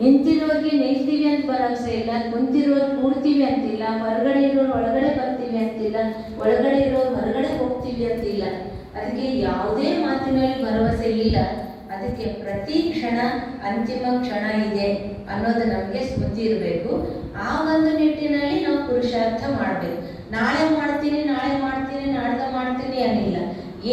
ನಿಂತಿರೋರಿಗೆ ನಿಲ್ತೀವಿ ಅಂತ ಭರವಸೆ ಇಲ್ಲ, ಕುಂತಿರೋರು ಕೂಡ್ತೀವಿ ಅಂತಿಲ್ಲ, ಹೊರಗಡೆ ಇರೋರು ಒಳಗಡೆ ಬರ್ತೀವಿ ಅಂತಿಲ್ಲ, ಒಳಗಡೆ ಇರೋರು ಹೊರಗಡೆ ಹೋಗ್ತೀವಿ ಅಂತಿಲ್ಲ. ಅದಕ್ಕೆ ಯಾವುದೇ ಮಾತಿನಲ್ಲಿ ಭರವಸೆ ಇಲ್ಲ. ಅದಕ್ಕೆ ಪ್ರತಿ ಕ್ಷಣ ಅಂತಿಮ ಕ್ಷಣ ಇದೆ ಅನ್ನೋದು ನಮಗೆ ಸ್ಮೃತಿ ಇರಬೇಕು. ಆ ಒಂದು ನಿಟ್ಟಿನಲ್ಲಿ ನಾವು ಪುರುಷಾರ್ಥ ಮಾಡಬೇಕು. ನಾಳೆ ಮಾಡ್ತೀನಿ ನಾಡ್ದ ಮಾಡ್ತೀನಿ ಅನ್ನಿಲ್ಲ.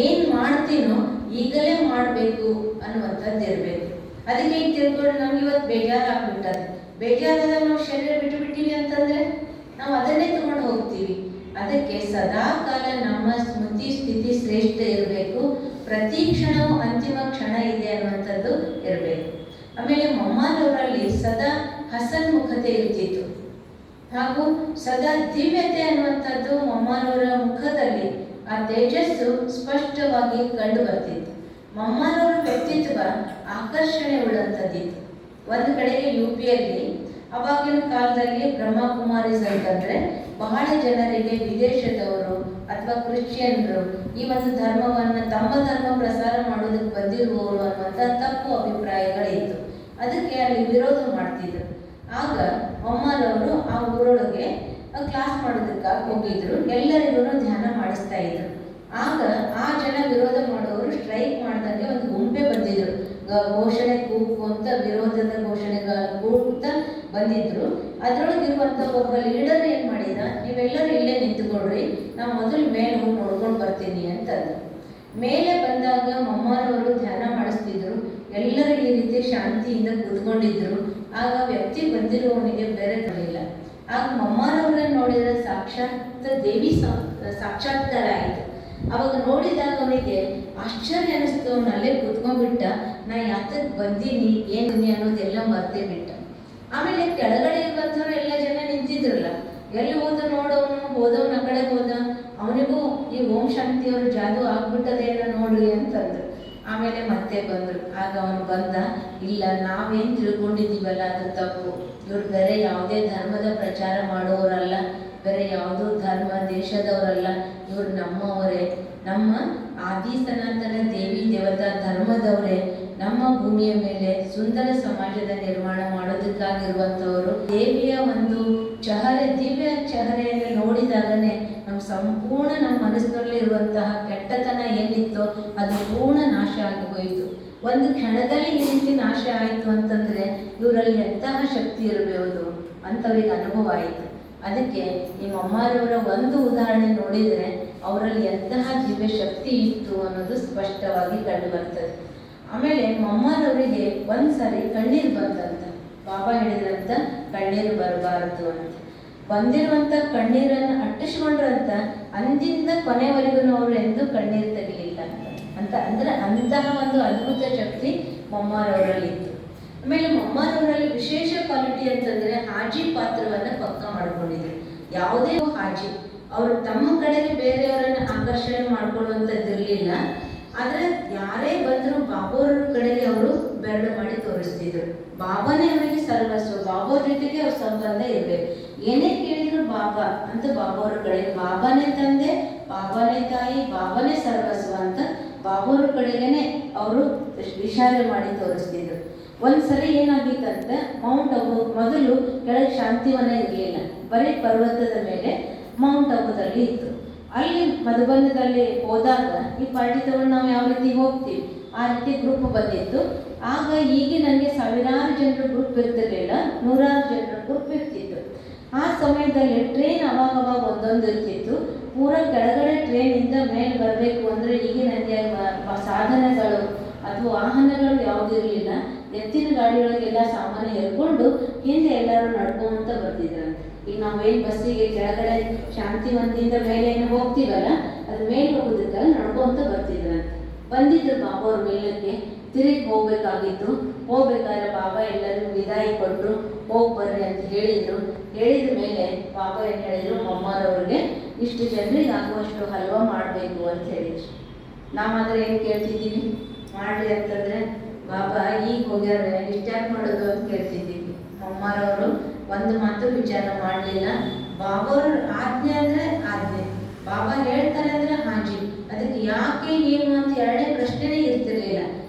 ಏನು ಮಾಡ್ತೀನೋ ಈಗಲೇ ಮಾಡಬೇಕು ಅನ್ನುವಂಥದ್ದು ಇರಬೇಕು. ಅದಕ್ಕೆ ಈಗ ತಿಳ್ಕೊಂಡು ನಮ್ಗೆ ಇವತ್ತು ಬೇಜಾರಾಗ್ಬಿಟ್ಟದೆ. ಬೇಜಾರಾದ ನಾವು ಶರೀರ ಬಿಟ್ಟುಬಿಟ್ಟಿವಿ ಅಂತಂದರೆ ನಾವು ಅದನ್ನೇ ತಗೊಂಡು ಹೋಗ್ತೀವಿ. ಅದಕ್ಕೆ ಸದಾ ಕಾಲ ನಮ್ಮ ಸ್ಮೃತಿ ಸ್ಥಿತಿ ಶ್ರೇಷ್ಠ ಇರಬೇಕು. ಪ್ರತಿ ಕ್ಷಣವೂ ಅಂತಿಮ ಕ್ಷಣ ಇದೆ ಅನ್ನುವಂಥದ್ದು ಇರಬೇಕು. ಆಮೇಲೆ ಮಮ್ಮಾರವರಲ್ಲಿ ಸದಾ ಹಸನ್ಮುಖತೆ ಇರ್ತಿತ್ತು ಹಾಗೂ ಸದಾ ದಿವ್ಯತೆ ಅನ್ನುವಂಥದ್ದು ಮಮ್ಮಾರವರ ಮುಖದಲ್ಲಿ ಆ ತೇಜಸ್ಸು ಸ್ಪಷ್ಟವಾಗಿ ಕಂಡು ಬರ್ತಿತ್ತು. ಮಮ್ಮಾರವರ ವ್ಯಕ್ತಿತ್ವ ಆಕರ್ಷಣೆ ಉಳ್ಳಂಥದ್ದಿತ್ತು. ಒಂದು ಕಡೆಗೆ UPಯಲ್ಲಿ ಅವಾಗಿನ ಕಾಲದಲ್ಲಿ ಬ್ರಹ್ಮಕುಮಾರೀಸ್ ಅಂತಂದರೆ ಬಹಳ ಜನರಿಗೆ ವಿದೇಶದವರು ಅಥವಾ ಕ್ರಿಶ್ಚಿಯನ್ರು ಈ ಒಂದು ಧರ್ಮವನ್ನು ತಮ್ಮ ಧರ್ಮ ಪ್ರಸಾರ ಮಾಡೋದಕ್ಕೆ ಬಂದಿರುವವರು ಅನ್ನುವಂಥ ತಪ್ಪು ಅಭಿಪ್ರಾಯಗಳಿತ್ತು. ಅದಕ್ಕೆ ಅಲ್ಲಿ ವಿರೋಧ ಮಾಡ್ತಿದ್ರು. ಆಗ ಮಮ್ಮಾರವರು ಆ ಊರೊಳಗೆ ಕ್ಲಾಸ್ ಮಾಡೋದಕ್ಕಾಗಿ ಹೋಗಿದ್ರು. ಎಲ್ಲರಿಗೂ ಧ್ಯಾನ ಮಾಡಿಸ್ತಾ ಇದ್ರು. ಆಗ ಆ ಜನ ವಿರೋಧ ಮಾಡೋರು ಸ್ಟ್ರೈಕ್ ಮಾಡ್ದಂಗೆ ಒಂದು ಗುಂಪೆ ಬಂದಿದ್ರು. ಘೋಷಣೆ ಕೂಗುವಂತ ವಿರೋಧದ ಘೋಷಣೆಗಳ ಕೂಗ್ತಾ ಬಂದಿದ್ರು. ಅದರೊಳಗಿರುವಂಥ ಒಬ್ಬ ಲೀಡರ್ ಏನು ಮಾಡಿದ, ನೀವೆಲ್ಲರೂ ಇಲ್ಲೇ ನಿಂತುಕೊಡ್ರಿ, ನಾವು ಮೊದಲು ಮೇಲೆ ಹೋಗಿ ನೋಡ್ಕೊಂಡು ಬರ್ತೀನಿ ಅಂತಂದು. ಮೇಲೆ ಬಂದಾಗ ಮಮ್ಮಾರವರು ಧ್ಯಾನ ಮಾಡಿಸ್ತಿದ್ರು. ಎಲ್ಲರೂ ಈ ರೀತಿ ಶಾಂತಿಯಿಂದ ಕೂತ್ಕೊಂಡಿದ್ರು. ಆಗ ವ್ಯಕ್ತಿ ಬಂದಿರುವವನಿಗೆ ಬೇರೆ ತಿಳಿಲ್ಲ. ಆಗ ಮಮ್ಮಾರವರನ್ನು ನೋಡಿದರೆ ಸಾಕ್ಷಾತ್ ದೇವಿ ಸಾಕ್ಷಾತ್ಕಾರ ಆಯಿತು. ಅವಾಗ ನೋಡಿದಾಗ ಅವನಿಗೆ ಆಶ್ಚರ್ಯ ಅನ್ನಿಸ್ತು. ಅವನಲ್ಲೇ ಕೂತ್ಕೊಂಡ್ಬಿಟ್ಟ. ನಾ ಯಾತಕ್ಕೆ ಬಂದೀನಿ ಏನು ಅನ್ನೋದೆಲ್ಲ ಮರ್ತೇ ಬಿಟ್ಟ. ಆಮೇಲೆ ಕೆಳಗಡೆ ಇರುವಂಥವ್ರು ಎಲ್ಲ ಜನ ನಿಂತಿದ್ರಲ್ಲ, ಎಲ್ಲಿ ಹೋದವನ ಆ ಕಡೆ ಹೋದ. ಅವನಿಗೂ ಈ ಓಂ ಶಾಂತಿಯವರು ಜಾದು ಆಗ್ಬಿಟ್ಟದೇನೋ ನೋಡ್ರಿ ಅಂತಂದ್ರು. ಆಮೇಲೆ ಮತ್ತೆ ಬಂದರು. ಆಗ ಅವನು ಬಂದ, ಇಲ್ಲ ನಾವೇನು ತಿಳ್ಕೊಂಡಿದ್ದೀವಲ್ಲ ಅದು ತಪ್ಪು. ಇವ್ರು ಬೇರೆ ಯಾವುದೇ ಧರ್ಮದ ಪ್ರಚಾರ ಮಾಡುವವರಲ್ಲ, ಬೇರೆ ಯಾವುದೋ ಧರ್ಮ ದೇಶದವರಲ್ಲ, ಇವರು ನಮ್ಮವರೇ, ನಮ್ಮ ಆದಿ ಸನಾತನ ದೇವಿ ದೇವತಾ ಧರ್ಮದವರೇ, ನಮ್ಮ ಭೂಮಿಯ ಮೇಲೆ ಸುಂದರ ಸಮಾಜದ ನಿರ್ಮಾಣ ಮಾಡೋದಕ್ಕಾಗಿರುವಂಥವರು. ದೇವಿಯ ಒಂದು ದಿವ್ಯ ಚಹರೆಯನ್ನು ನೋಡಿದಾಗನೇ ಸಂಪೂರ್ಣ ನಮ್ಮ ಮನಸ್ಸಿನಲ್ಲಿ ಇರುವಂತಹ ಕೆಟ್ಟತನ ಏನಿತ್ತೋ ಅದು ಪೂರ್ಣ ನಾಶ ಆಗಿ ಹೋಯಿತು. ಒಂದು ಕ್ಷಣದಲ್ಲಿ ಈ ರೀತಿ ನಾಶ ಆಯಿತು ಅಂತಂದರೆ ಇವರಲ್ಲಿ ಎಂತಹ ಶಕ್ತಿ ಇರಬಹುದು ಅಂಥವ್ರಿಗೆ ಅನುಭವ ಆಯಿತು. ಅದಕ್ಕೆ ಈ ಮಮ್ಮಾರವರ ಒಂದು ಉದಾಹರಣೆ ನೋಡಿದರೆ ಅವರಲ್ಲಿ ಎಂತಹ ದಿವ್ಯ ಶಕ್ತಿ ಇತ್ತು ಅನ್ನೋದು ಸ್ಪಷ್ಟವಾಗಿ ಕಂಡು ಬರ್ತದೆ. ಆಮೇಲೆ ಮಮ್ಮಾರವರಿಗೆ ಒಂದ್ಸರಿ ಕಣ್ಣೀರು ಬಂತಂತ. ಬಾಬಾ ಹೇಳಿದ್ರಂತ ಕಣ್ಣೀರು ಬರಬಾರದು ಅಂತ. ಬಂದಿರುವಂಥ ಕಣ್ಣೀರನ್ನು ಅಟ್ಟಿಸ್ಕೊಂಡ್ರಂತ ಅಂದಿಂದ ಕೊನೆವರೆಗೂ ಅವರು ಎಂದೂ ಕಣ್ಣೀರು ತೆಗಿಲಿಲ್ಲ ಅಂತ ಅಂದ್ರೆ ಅಂತಹ ಒಂದು ಅದ್ಭುತ ಶಕ್ತಿ ಮಮ್ಮಾರವರಲ್ಲಿತ್ತು. ಆಮೇಲೆ ಮಮ್ಮಾರವರಲ್ಲಿ ವಿಶೇಷ ಕ್ವಾಲಿಟಿ ಅಂತಂದರೆ ಹಾಜಿ ಪಾತ್ರವನ್ನು ಪಕ್ಕ ಮಾಡ್ಕೊಂಡಿದ್ರು. ಯಾವುದೇ ಹಾಜಿ ಅವರು ತಮ್ಮ ಕಡೆಗೆ ಬೇರೆಯವರನ್ನು ಆಕರ್ಷಣೆ ಮಾಡ್ಕೊಳ್ಳುವಂಥದ್ದಿರಲಿಲ್ಲ. ಆದರೆ ಯಾರೇ ಬಂದರೂ ಬಾಬೋರ ಕಡೆಗೆ ಅವರು ಬೆರಳು ಮಾಡಿ ತೋರಿಸ್ತಿದ್ರು. ಬಾಬಾನೇ ಅವರಿಗೆ ಸರ್ವಸ್ವ, ಬಾಬೋರ ಜೊತೆಗೆ ಅವ್ರ ಸಂಬಂಧ ಇರಬೇಕು. ಏನೇ ಕೇಳಿದ್ರು ಬಾಬಾ ಅಂತ ಬಾಬೋರ ಕಡೆಗೆ, ಬಾಬಾನೇ ತಂದೆ, ಬಾಬಾನೇ ತಾಯಿ, ಬಾಬಾನೇ ಸರ್ವಸ್ವ ಅಂತ ಬಾಬೋರ ಕಡೆಗೇನೆ ಅವರು ಇಶಾರೆ ಮಾಡಿ ತೋರಿಸ್ತಿದ್ರು. ಒಂದ್ಸರಿ ಏನಾಗಿತ್ತಂತೆ, ಮೌಂಟ್ ಅಬು ಮೊದಲು ಕೆಳಗೆ ಶಾಂತಿವನ ಇರಲಿಲ್ಲ, ಬರೀ ಪರ್ವತದ ಮೇಲೆ ಮೌಂಟ್ ಅಬುದಲ್ಲಿ ಇತ್ತು. ಅಲ್ಲಿ ಮಧುಬನದಲ್ಲಿ ಹೋದಾಗ ಈ ಪಾರ್ಟಿ ತಗೊಂಡು ನಾವು ಯಾವ ರೀತಿ ಹೋಗ್ತೀವಿ ಆ ರೀತಿ ಗ್ರೂಪ್ ಬಂದಿತ್ತು. ಆಗ ಈಗ ನನಗೆ ಸಾವಿರಾರು ಜನರ ಗ್ರೂಪ್ ಇರ್ತಿರ್ಲಿಲ್ಲ, ನೂರಾರು ಜನರ ಗ್ರೂಪ್ ಇರ್ತಿತ್ತು. ಆ ಸಮಯದಲ್ಲಿ ಟ್ರೈನ್ ಅವಾಗವಾಗ ಒಂದೊಂದು ಇರ್ತಿತ್ತು. ಪೂರ ಕೆಳಗಡೆ ಟ್ರೈನಿಂದ ಮೇಲೆ ಬರಬೇಕು ಅಂದರೆ ಈಗ ನನಗೆ ಸಾಧನಗಳು ಅಥವಾ ವಾಹನಗಳು ಯಾವುದಿರಲಿಲ್ಲ. ಎತ್ತಿನ ಗಾಡಿಗಳಿಗೆಲ್ಲ ಸಾಮಾನು ಎರ್ಕೊಂಡು ಹಿಂದೆ ಎಲ್ಲರೂ ನಡ್ಕೊಂತ ಬರ್ತಿದ್ರಂತೆ. ಈಗ ನಾವೇನು ಬಸ್ಸಿಗೆ ಕೆಳಗಡೆ ಶಾಂತಿವಂತಿಂದ ಮೇಲೆ ಏನು ಹೋಗ್ತೀವಲ್ಲ, ಅದು ಮೇಲೆ ಹೋಗೋದಕ್ಕೆ ನಡ್ಕೊಂತ ಬರ್ತಿದ್ರಂತೆ. ಬಂದಿದ್ರು ಬಾಬಾ ಅವ್ರ ಮೇಲಕ್ಕೆ. ತಿರುಗಿ ಹೋಗ್ಬೇಕಾಗಿತ್ತು. ಹೋಗ್ಬೇಕಾದ್ರೆ ಬಾಬಾ ಎಲ್ಲರಿಗೂ ವಿದಾಯಿ ಕೊಟ್ಟರು, ಹೋಗಿ ಬರ್ರಿ ಅಂತ ಹೇಳಿದರು. ಹೇಳಿದ ಮೇಲೆ ಬಾಬಾ ಏನು ಹೇಳಿದರು, ಮಮ್ಮಾರವ್ರಿಗೆ ಇಷ್ಟು ಜನರಿಗೆ ಆಗುವಷ್ಟು ಹಲ್ವಾ ಮಾಡಬೇಕು ಅಂತ ಹೇಳಿದ್ರು. ನಾವಾದರೆ ಏನು ಕೇಳ್ತಿದ್ದೀವಿ, ಮಾಡ್ರಿ ಅಂತಂದರೆ ಬಾಬಾ ಈಗ ಹೋಗ್ಯಾರ ಇಷ್ಟ್ಯಾಕೆ ಮಾಡೋದು ಅಂತ ಕೇಳ್ತಿದ್ದೀವಿ. ಮಮ್ಮಾರವರು ಒಂದು ಮಾತು ವಿಚಾರ ಮಾಡಲಿಲ್ಲ. ಬಾಬಾವ್ರ ಆಜ್ಞೆ ಅಂದರೆ ಆಜ್ಞೆ, ಬಾಬಾ ಹೇಳ್ತಾರೆ ಅಂದರೆ ಹಾಜಿ. ಅದಕ್ಕೆ ಯಾಕೆ ಏನು ಅಂತ ಎರಡನೇ ಪ್ರಶ್ನೆನೇ ಇರ್ತಿರ್ಲಿಲ್ಲ.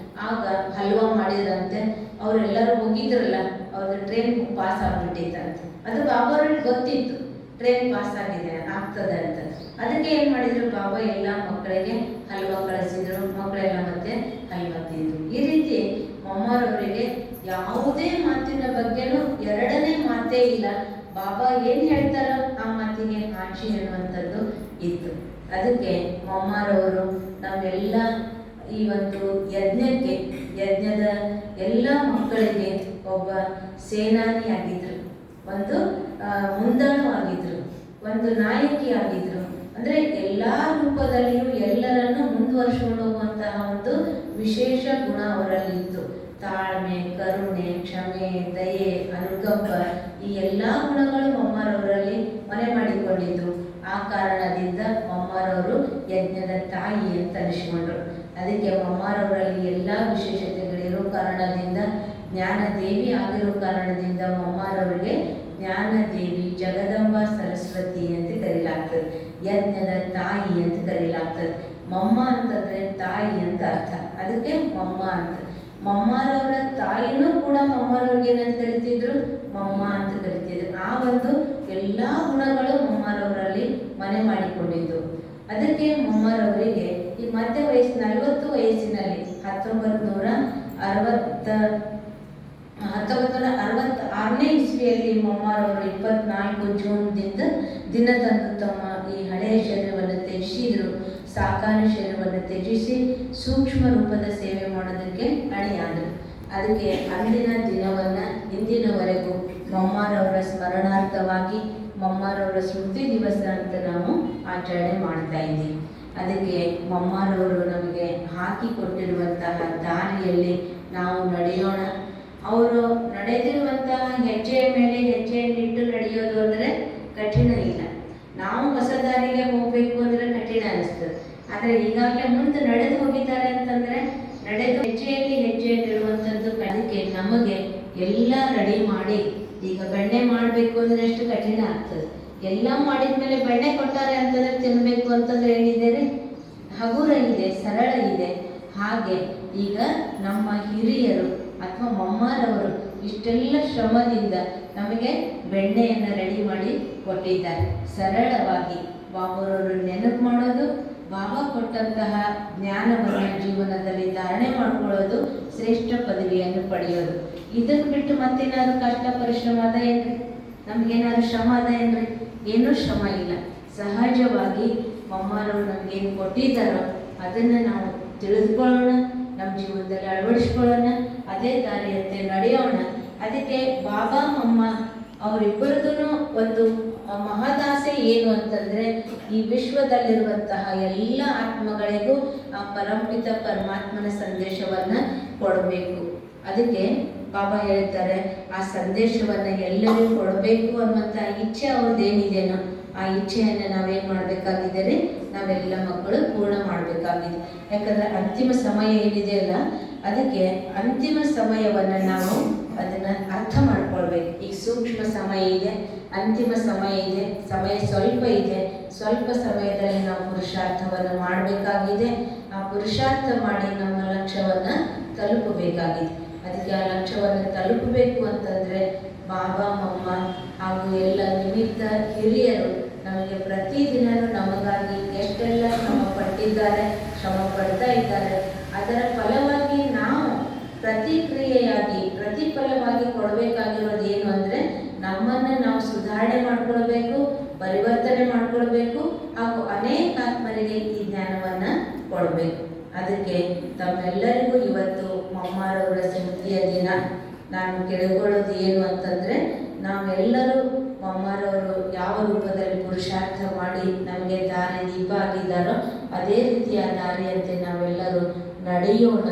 ಆಗ ಹಲ್ವಾ ಮಾಡಿದ್ರಂತೆ. ಅವರೆಲ್ಲರೂ ಹೋಗಿದ್ರಲ್ಲ, ಅವ್ರದ್ದು ಟ್ರೈನ್ ಪಾಸ್ ಆಗಿಬಿಟ್ಟಿತ್ತಂತೆ. ಅದು ಬಾಬಾ ಅವ್ರಿಗೆ ಗೊತ್ತಿತ್ತು ಟ್ರೈನ್ ಪಾಸ್ ಆಗ್ತದೆ ಅಂತ. ಅದಕ್ಕೆ ಏನು ಮಾಡಿದ್ರು, ಬಾಬಾ ಎಲ್ಲ ಮಕ್ಕಳಿಗೆ ಹಲ್ವಾ ಕಳಿಸಿದ್ರು, ಮಕ್ಕಳೆಲ್ಲ ಮತ್ತೆ ಹಲ್ವಾ ತಿಂದ್ರು. ಈ ರೀತಿ ಮೊಮ್ಮರವರಿಗೆ ಯಾವುದೇ ಮಾತಿನ ಬಗ್ಗೆನೂ ಎರಡನೇ ಮಾತೇ ಇಲ್ಲ. ಬಾಬಾ ಏನು ಹೇಳ್ತಾರೋ ಆ ಮಾತಿಗೆ ಸಾಕ್ಷಿ ಅನ್ನುವಂಥದ್ದು ಇತ್ತು. ಅದಕ್ಕೆ ಮೊಮ್ಮರವರು ನಮ್ಮೆಲ್ಲ ಈ ಒಂದು ಯಜ್ಞದ ಎಲ್ಲ ಮಕ್ಕಳಿಗೆ ಒಬ್ಬ ಸೇನಾನಿಯಾಗಿದ್ರು, ಒಂದು ಮುಂದಾಳು ಆಗಿದ್ರು, ಒಂದು ನಾಯಕಿ ಆಗಿದ್ರು. ಅಂದರೆ ಎಲ್ಲ ರೂಪದಲ್ಲಿಯೂ ಎಲ್ಲರನ್ನು ಮುಂದುವರಿಸಿಕೊಂಡು ಹೋಗುವಂತಹ ಒಂದು ವಿಶೇಷ ಗುಣ ಅವರಲ್ಲಿತ್ತು. ತಾಳ್ಮೆ, ಕರುಣೆ, ಕ್ಷಮೆ, ದಯೆ, ಅನುಕಂಪ, ಈ ಎಲ್ಲ ಗುಣಗಳು ಮೊಮ್ಮರವರಲ್ಲಿ ಮನೆ ಮಾಡಿಕೊಂಡಿದ್ದು. ಆ ಕಾರಣದಿಂದ ಮೊಮ್ಮರವರು ಯಜ್ಞದ ತಾಯಿ ಅಂತ ಅನಿಸ್ಕೊಂಡ್ರು. ಅದಕ್ಕೆ ಮೊಮ್ಮರವರಲ್ಲಿ ಎಲ್ಲ ವಿಶೇಷತೆಗಳಿರೋ ಕಾರಣದಿಂದ, ಜ್ಞಾನದೇವಿ ಆಗಿರೋ ಕಾರಣದಿಂದ ಮೊಮ್ಮರವರಿಗೆ ಜ್ಞಾನದೇವಿ, ಜಗದಂಬ ಸರಸ್ವತಿ ಅಂತ ಕರೀಲಾಗ್ತದೆ. ಯಜ್ಞದ ತಾಯಿ ಅಂತ ಕರೀಲಾಗ್ತದೆ. ಮೊಮ್ಮ ಅಂತಂದ್ರೆ ತಾಯಿ ಅಂತ ಅರ್ಥ. ಅದಕ್ಕೆ ಮೊಮ್ಮ ಅಂತ. ಮೊಮ್ಮರವರ ತಾಯಿನೂ ಕೂಡ ಮೊಮ್ಮರವ್ರಿಗೆ ಏನಂತ ಕರಿತಿದ್ರು, ಮೊಮ್ಮ ಅಂತ ಕರಿತಿದ್ರು. ಆ ಒಂದು ಎಲ್ಲ ಗುಣಗಳು ಮೊಮ್ಮರವರಲ್ಲಿ ಮನೆ ಮಾಡಿಕೊಂಡಿದ್ದು. ಅದಕ್ಕೆ ಮೊಮ್ಮರವರಿಗೆ ಈ ಮಧ್ಯ ವಯಸ್ಸು 40 ವಯಸ್ಸಿನಲ್ಲಿ 1966ನೇ ಇಸ್ವಿಯಲ್ಲಿ ಮೊಮ್ಮರವರು 24 ಜೂನ್ದಿಂದ ದಿನದಂದು ತಮ್ಮ ಈ ಹಳೆಯ ಶರೀರವನ್ನು ತ್ಯಜಿಸಿದ್ರು. ಸಾಕಾರ ಶರೀರವನ್ನು ತ್ಯಜಿಸಿ ಸೂಕ್ಷ್ಮ ರೂಪದ ಸೇವೆ ಮಾಡೋದಕ್ಕೆ ಅಣಿಯಾದರು. ಅದಕ್ಕೆ ಅಂದಿನ ದಿನವನ್ನು ಇಂದಿನವರೆಗೂ ಮೊಮ್ಮರವರ ಸ್ಮರಣಾರ್ಥವಾಗಿ ಮೊಮ್ಮರವರ ಸ್ಮೃತಿ ದಿವಸ ಅಂತ ನಾವು ಆಚರಣೆ ಮಾಡ್ತಾ ಇದ್ದೀವಿ. ಅದಕ್ಕೆ ಮೊಮ್ಮರವರು ನಮಗೆ ಹಾಕಿಕೊಟ್ಟಿರುವಂತಹ ದಾರಿಯಲ್ಲಿ ನಾವು ನಡೆಯೋಣ. ಅವರು ನಡೆದಿರುವಂತಹ ಹೆಜ್ಜೆಯ ಮೇಲೆ ಹೆಜ್ಜೆಯನ್ನಿಟ್ಟು ನಡೆಯೋದು ಅಂದರೆ ಕಠಿಣ ಇಲ್ಲ. ನಾವು ಹೊಸ ದಾರಿಗೆ ಹೋಗಬೇಕು ಅಂದರೆ ಕಠಿಣ ಅನಿಸ್ತದೆ. ಆದರೆ ಈಗಾಗಲೇ ಮುಂದೆ ನಡೆದು ಹೋಗಿದ್ದಾರೆ ಅಂತಂದರೆ ನಡೆದು ಹೆಜ್ಜೆಯಲ್ಲಿ ಹೆಜ್ಜೆಯನ್ನಿಡುವಂಥದ್ದು. ಅದಕ್ಕೆ ನಮಗೆ ಎಲ್ಲ ರೆಡಿ ಮಾಡಿ, ಈಗ ಬೆಣ್ಣೆ ಮಾಡಬೇಕು ಅಂದರೆ ಎಷ್ಟು ಕಠಿಣ ಆಗ್ತದೆ. ಎಲ್ಲ ಮಾಡಿದ ಮೇಲೆ ಬೆಣ್ಣೆ ಕೊಟ್ಟಾರೆ ಅಂತಂದರೆ ತಿನ್ನಬೇಕು ಅಂತಂದರೆ ಏನಿದೆ ರೀ, ಹಗುರ ಇದೆ, ಸರಳ ಇದೆ. ಹಾಗೆ ಈಗ ನಮ್ಮ ಹಿರಿಯರು ಅಥವಾ ಮೊಮ್ಮರವರು ಇಷ್ಟೆಲ್ಲ ಶ್ರಮದಿಂದ ನಮಗೆ ಬೆಣ್ಣೆಯನ್ನು ರೆಡಿ ಮಾಡಿ ಕೊಟ್ಟಿದ್ದಾರೆ. ಸರಳವಾಗಿ ಬಾಬಾರವರು ನೆನಪು ಮಾಡೋದು, ಬಾಬಾ ಕೊಟ್ಟಂತಹ ಜ್ಞಾನವನ್ನು ಜೀವನದಲ್ಲಿ ಧಾರಣೆ ಮಾಡಿಕೊಳ್ಳೋದು, ಶ್ರೇಷ್ಠ ಪದವಿಯನ್ನು ಪಡೆಯೋದು. ಇದನ್ನು ಬಿಟ್ಟು ಮತ್ತೇನಾದ್ರು ಕಷ್ಟ ಪರಿಶ್ರಮ ಅದ ಏನ್ರಿ? ನಮಗೇನಾದ್ರು ಶ್ರಮ ಅದ ಏನ್ರಿ? ಏನೂ ಶ್ರಮ ಇಲ್ಲ. ಸಹಜವಾಗಿ ಮೊಮ್ಮರವರು ನಮಗೇನು ಕೊಟ್ಟಿದ್ದಾರೋ ಅದನ್ನು ನಾವು ತಿಳಿದುಕೊಳ್ಳೋಣ, ನಮ್ಮ ಜೀವನದಲ್ಲಿ ಅಳವಡಿಸ್ಕೊಳ್ಳೋಣ, ಅದೇ ದಾರಿಯಂತೆ ನಡೆಯೋಣ. ಅದಕ್ಕೆ ಬಾಬಾ ಮೊಮ್ಮ ಅವರಿಬ್ಬರದೂ ಒಂದು ಮಹದಾಸೆ ಏನು ಅಂತಂದರೆ, ಈ ವಿಶ್ವದಲ್ಲಿರುವಂತಹ ಎಲ್ಲ ಆತ್ಮಗಳಿಗೂ ಆ ಪರಂಪಿತ ಪರಮಾತ್ಮನ ಸಂದೇಶವನ್ನು ಕೊಡಬೇಕು. ಅದಕ್ಕೆ ಬಾಬಾ ಹೇಳ್ತಾರೆ, ಆ ಸಂದೇಶವನ್ನು ಎಲ್ಲರಿಗೂ ಕೊಡಬೇಕು ಅನ್ನುವಂಥ ಇಚ್ಛೆ ಅವ್ರದ್ದೇನಿದೆಯೋ ಆ ಇಚ್ಛೆಯನ್ನು ನಾವೇನು ಮಾಡಬೇಕಾಗಿದೆ ರೀ, ನಾವೆಲ್ಲ ಮಕ್ಕಳು ಪೂರ್ಣ ಮಾಡಬೇಕಾಗಿದೆ. ಯಾಕಂದರೆ ಅಂತಿಮ ಸಮಯ ಏನಿದೆಯಲ್ಲ, ಅದಕ್ಕೆ ಅಂತಿಮ ಸಮಯವನ್ನು ನಾವು ಅದನ್ನು ಅರ್ಥ ಮಾಡ್ಕೊಳ್ಬೇಕು. ಈಗ ಸೂಕ್ಷ್ಮ ಸಮಯ ಇದೆ, ಅಂತಿಮ ಸಮಯ ಇದೆ, ಸಮಯ ಸ್ವಲ್ಪ ಇದೆ. ಸ್ವಲ್ಪ ಸಮಯದಲ್ಲಿ ನಾವು ಪುರುಷಾರ್ಥವನ್ನು ಮಾಡಬೇಕಾಗಿದೆ. ಆ ಪುರುಷಾರ್ಥ ಮಾಡಿ ನಮ್ಮ ಲಕ್ಷ್ಯವನ್ನು ತಲುಪಬೇಕಾಗಿದೆ. ಅದಕ್ಕೆ ಆ ಲಕ್ಷ್ಯವನ್ನು ತಲುಪಬೇಕು ಅಂತಂದರೆ ಬಾಬಾ ಮೊಮ್ಮ ಹಾಗೂ ಎಲ್ಲ ನಿಮಿತ್ತ ಹಿರಿಯರು ನಮಗೆ ಪ್ರತಿದಿನವೂ ನಮಗಾಗಿ ಎಷ್ಟೆಲ್ಲ ಶ್ರಮ ಪಟ್ಟಿದ್ದಾರೆ, ಶ್ರಮ ಪಡ್ತಾ ಇದ್ದಾರೆ. ಅದರ ಫಲವಾಗಿ ನಾವು ಪ್ರತಿಕ್ರಿಯೆಯಾಗಿ ಪ್ರತಿಫಲವಾಗಿ ಕೊಡಬೇಕಾಗಿರೋದು ಏನು ಅಂದರೆ, ನಮ್ಮನ್ನು ನಾವು ಸುಧಾರಣೆ ಮಾಡಿಕೊಳ್ಬೇಕು, ಪರಿವರ್ತನೆ ಮಾಡಿಕೊಳ್ಬೇಕು, ಹಾಗೂ ಅನೇಕ ಆತ್ಮರಿಗೆ ಈ ಜ್ಞಾನವನ್ನು ಕೊಡಬೇಕು. ಅದಕ್ಕೆ ತಮ್ಮೆಲ್ಲರಿಗೂ ಇವತ್ತು ಮೊಮ್ಮರವರ ಸ್ಮೃತಿಯ ದಿನ. ನಾನು ಕೇಳಿಕೊಳ್ಳೋದು ಏನು ಅಂತಂದರೆ, ನಾವೆಲ್ಲರೂ ಮೊಮ್ಮರವರು ಯಾವ ರೂಪದಲ್ಲಿ ಪುರುಷಾರ್ಥ ಮಾಡಿ ನಮಗೆ ದಾರಿ ದೀಪ ಆಗಿದ್ದಾರೋ ಅದೇ ರೀತಿಯ ದಾರಿಯಂತೆ ನಾವೆಲ್ಲರೂ ನಡೆಯೋಣ.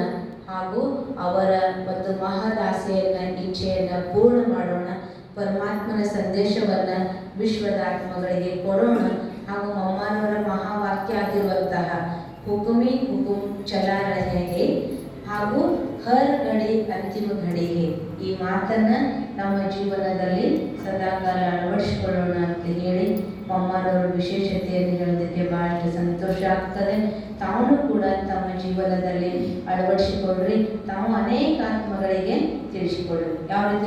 ಹಾಗೂ ಅವರ ಒಂದು ಮಹದಾಸೆಯನ್ನು, ಇಚ್ಛೆಯನ್ನು ಪೂರ್ಣ ಮಾಡೋಣ. ಪರಮಾತ್ಮನ ಸಂದೇಶವನ್ನು ವಿಶ್ವದ ಆತ್ಮಗಳಿಗೆ ಕೊಡೋಣ. ಹಾಗೂ ಮೊಮ್ಮರವರ ಮಹಾವಾಕ್ಯ ಆಗಿರುವಂತಹ ಹುಕುಮಿ ಹುಕುಮ್ ಚಲಾ ರಹೆ ಹೇ ಹಾಗೂ ಹರ್ ಗಡಿ ಅಂತಿಮ ಘಡಿಗೆ, ಈ ಮಾತನ್ನು ನಮ್ಮ ಜೀವನದಲ್ಲಿ ಸದಾಕಾಲ ಅಳವಡಿಸಿಕೊಳ್ಳೋಣ ಅಂತ ಹೇಳಿ ಮೊಮ್ಮರವರ ವಿಶೇಷತೆಯನ್ನು ಹೇಳೋದಕ್ಕೆ ಬಹಳಷ್ಟು ಸಂತೋಷ ಆಗ್ತದೆ. ತಾವು ಕೂಡ ತಮ್ಮ ಜೀವನದಲ್ಲಿ ಅಳವಡಿಸಿಕೊಳ್ಳ್ರಿ, ತಾವು ಅನೇಕ ಆತ್ಮಗಳಿಗೆ ತಿಳಿಸಿಕೊಳ್ಳ್ರಿ. ಯಾವ ರೀತಿ